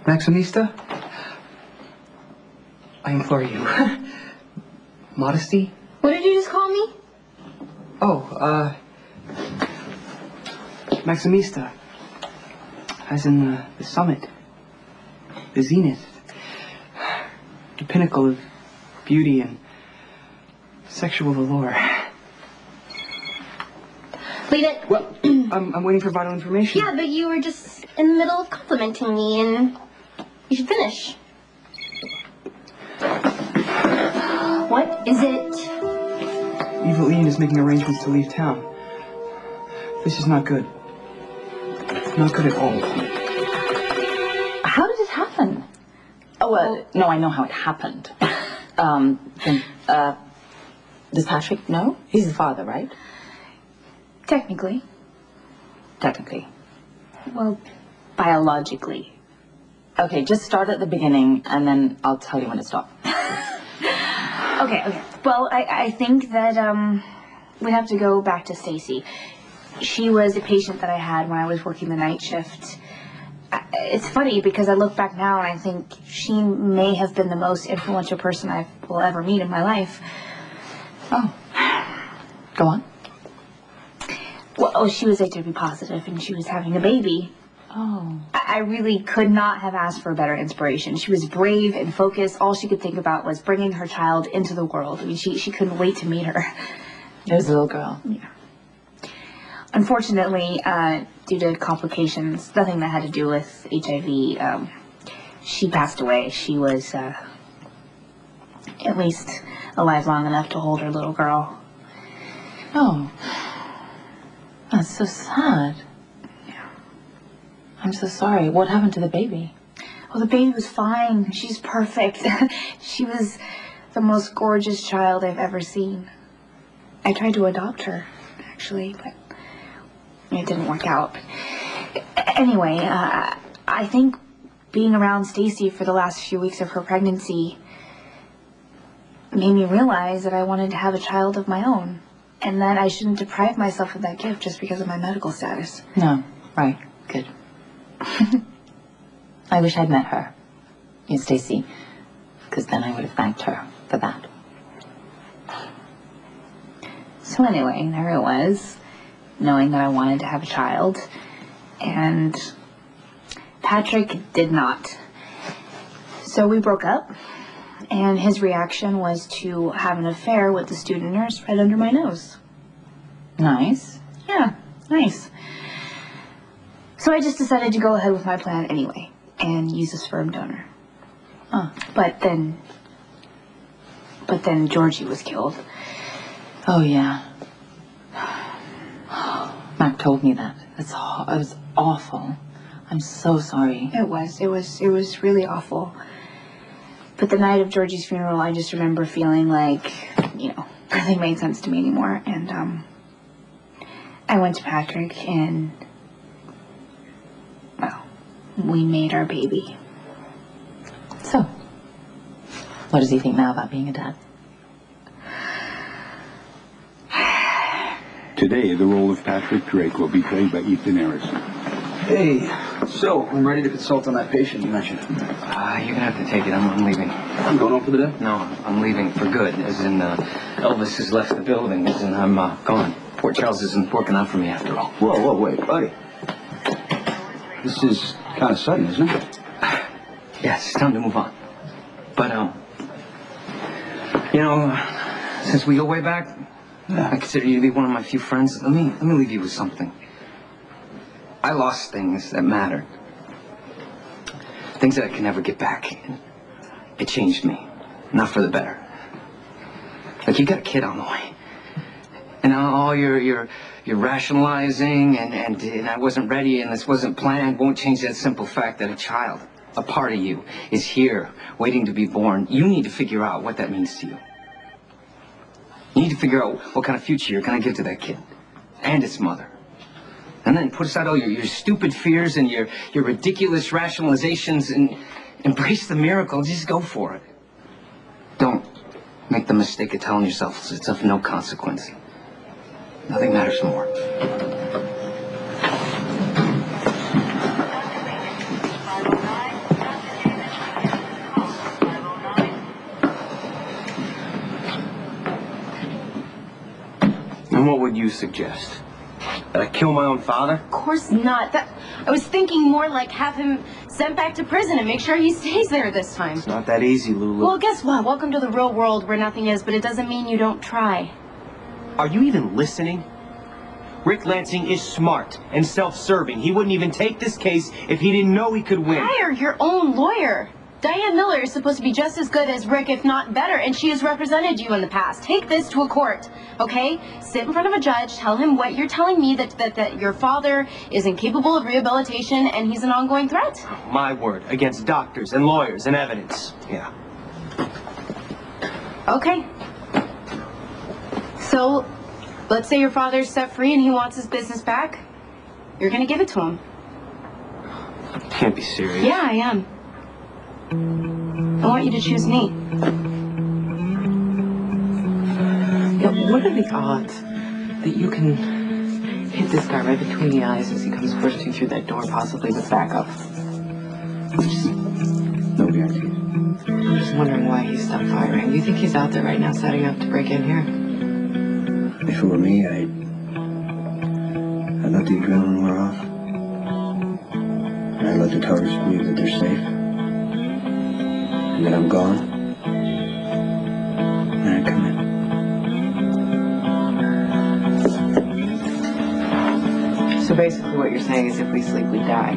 Maximista, I implore you. Modesty? What did you just call me? Oh, Maximista. As in the summit. The zenith. The pinnacle of beauty and sexual allure. Leave it. Well, I'm waiting for vital information. Yeah, but you were just in the middle of complimenting me, and you should finish. What is it? Evil Ian is making arrangements to leave town. This is not good. Not good at all. How did it happen? Oh, well, no, I know how it happened. Does Patrick know? He's the father, right? Technically. Technically. Well, biologically. Okay, just start at the beginning, and then I'll tell you when to stop. Okay. Well, I think that we have to go back to Stacy. She was a patient that I had when I was working the night shift. It's funny because I look back now and I think she may have been the most influential person I will ever meet in my life. Oh. Go on. Well, she was HIV positive and she was having a baby. Oh. I really could not have asked for a better inspiration. She was brave and focused. All she could think about was bringing her child into the world. I mean, she couldn't wait to meet her. It was a little girl. Yeah. Unfortunately, due to complications, nothing that had to do with HIV, she passed away. She was at least alive long enough to hold her little girl. Oh. That's so sad. Yeah. I'm so sorry. What happened to the baby? Oh, the baby was fine. She's perfect. She was the most gorgeous child I've ever seen. I tried to adopt her, actually, but it didn't work out. Anyway, I think being around Stacy for the last few weeks of her pregnancy made me realize that I wanted to have a child of my own, and that I shouldn't deprive myself of that gift just because of my medical status. No. Right. Good. I wish I'd met her. You, Stacy. Because then I would have thanked her for that. So anyway, there it was, knowing that I wanted to have a child, and Patrick did not. So we broke up, and his reaction was to have an affair with the student nurse right under my nose. Nice. Yeah, nice. So I just decided to go ahead with my plan anyway, and use a sperm donor. Oh. But then Georgie was killed. Oh, yeah. Mac told me that. It was awful. I'm so sorry. It was really awful. But the night of Georgie's funeral, I just remember feeling like, nothing made sense to me anymore. And, I went to Patrick and, well, we made our baby. So, what does he think now about being a dad? Today, the role of Patrick Drake will be played by Ethan Harrison. Hey, so I'm ready to consult on that patient you mentioned. You're gonna have to take it. I'm leaving. I'm going home for the day? No, I'm leaving for good. As in, Elvis has left the building. As in, I'm gone. Port Charles isn't working out for me after all. Whoa, wait, buddy. This is kind of sudden, isn't it? Yes, it's time to move on. But, since we go way back, I consider you to be one of my few friends. Let me leave you with something. I lost things that mattered. Things that I can never get back. It changed me. Not for the better. Like, you got a kid on the way. And all your rationalizing and I wasn't ready and this wasn't planned won't change that simple fact that a child, a part of you, is here waiting to be born. You need to figure out what that means to you. You need to figure out what kind of future you're going to give to that kid and its mother. And then put aside all your stupid fears and your ridiculous rationalizations and embrace the miracle. Just go for it. Don't make the mistake of telling yourself it's of no consequence. Nothing matters more. And what would you suggest? That I kill my own father? Of course not. I was thinking more like have him sent back to prison and make sure he stays there this time. It's not that easy, Lulu. Well, guess what? Welcome to the real world where nothing is, but it doesn't mean you don't try. Are you even listening? Rick Lansing is smart and self-serving. He wouldn't even take this case if he didn't know he could win. Hire your own lawyer. Diane Miller is supposed to be just as good as Rick, if not better, and she has represented you in the past. Take this to a court, okay? Sit in front of a judge, tell him what you're telling me, that your father is incapable of rehabilitation and he's an ongoing threat. My word, against doctors and lawyers and evidence. Yeah. Okay. So, let's say your father's set free and he wants his business back. You're gonna give it to him. You can't be serious. Yeah, I am. I want you to choose me. Yeah, what are the odds that you can hit this guy right between the eyes as he comes bursting through that door, possibly with backup? Just, No guarantee. I'm just wondering why he stopped firing. Do you think he's out there right now setting up to break in here? If it were me, I'd let the adrenaline wear off. And I'd let the targets believe that they're safe. And then I'm gone. And I'd come in. So basically what you're saying is if we sleep, we die.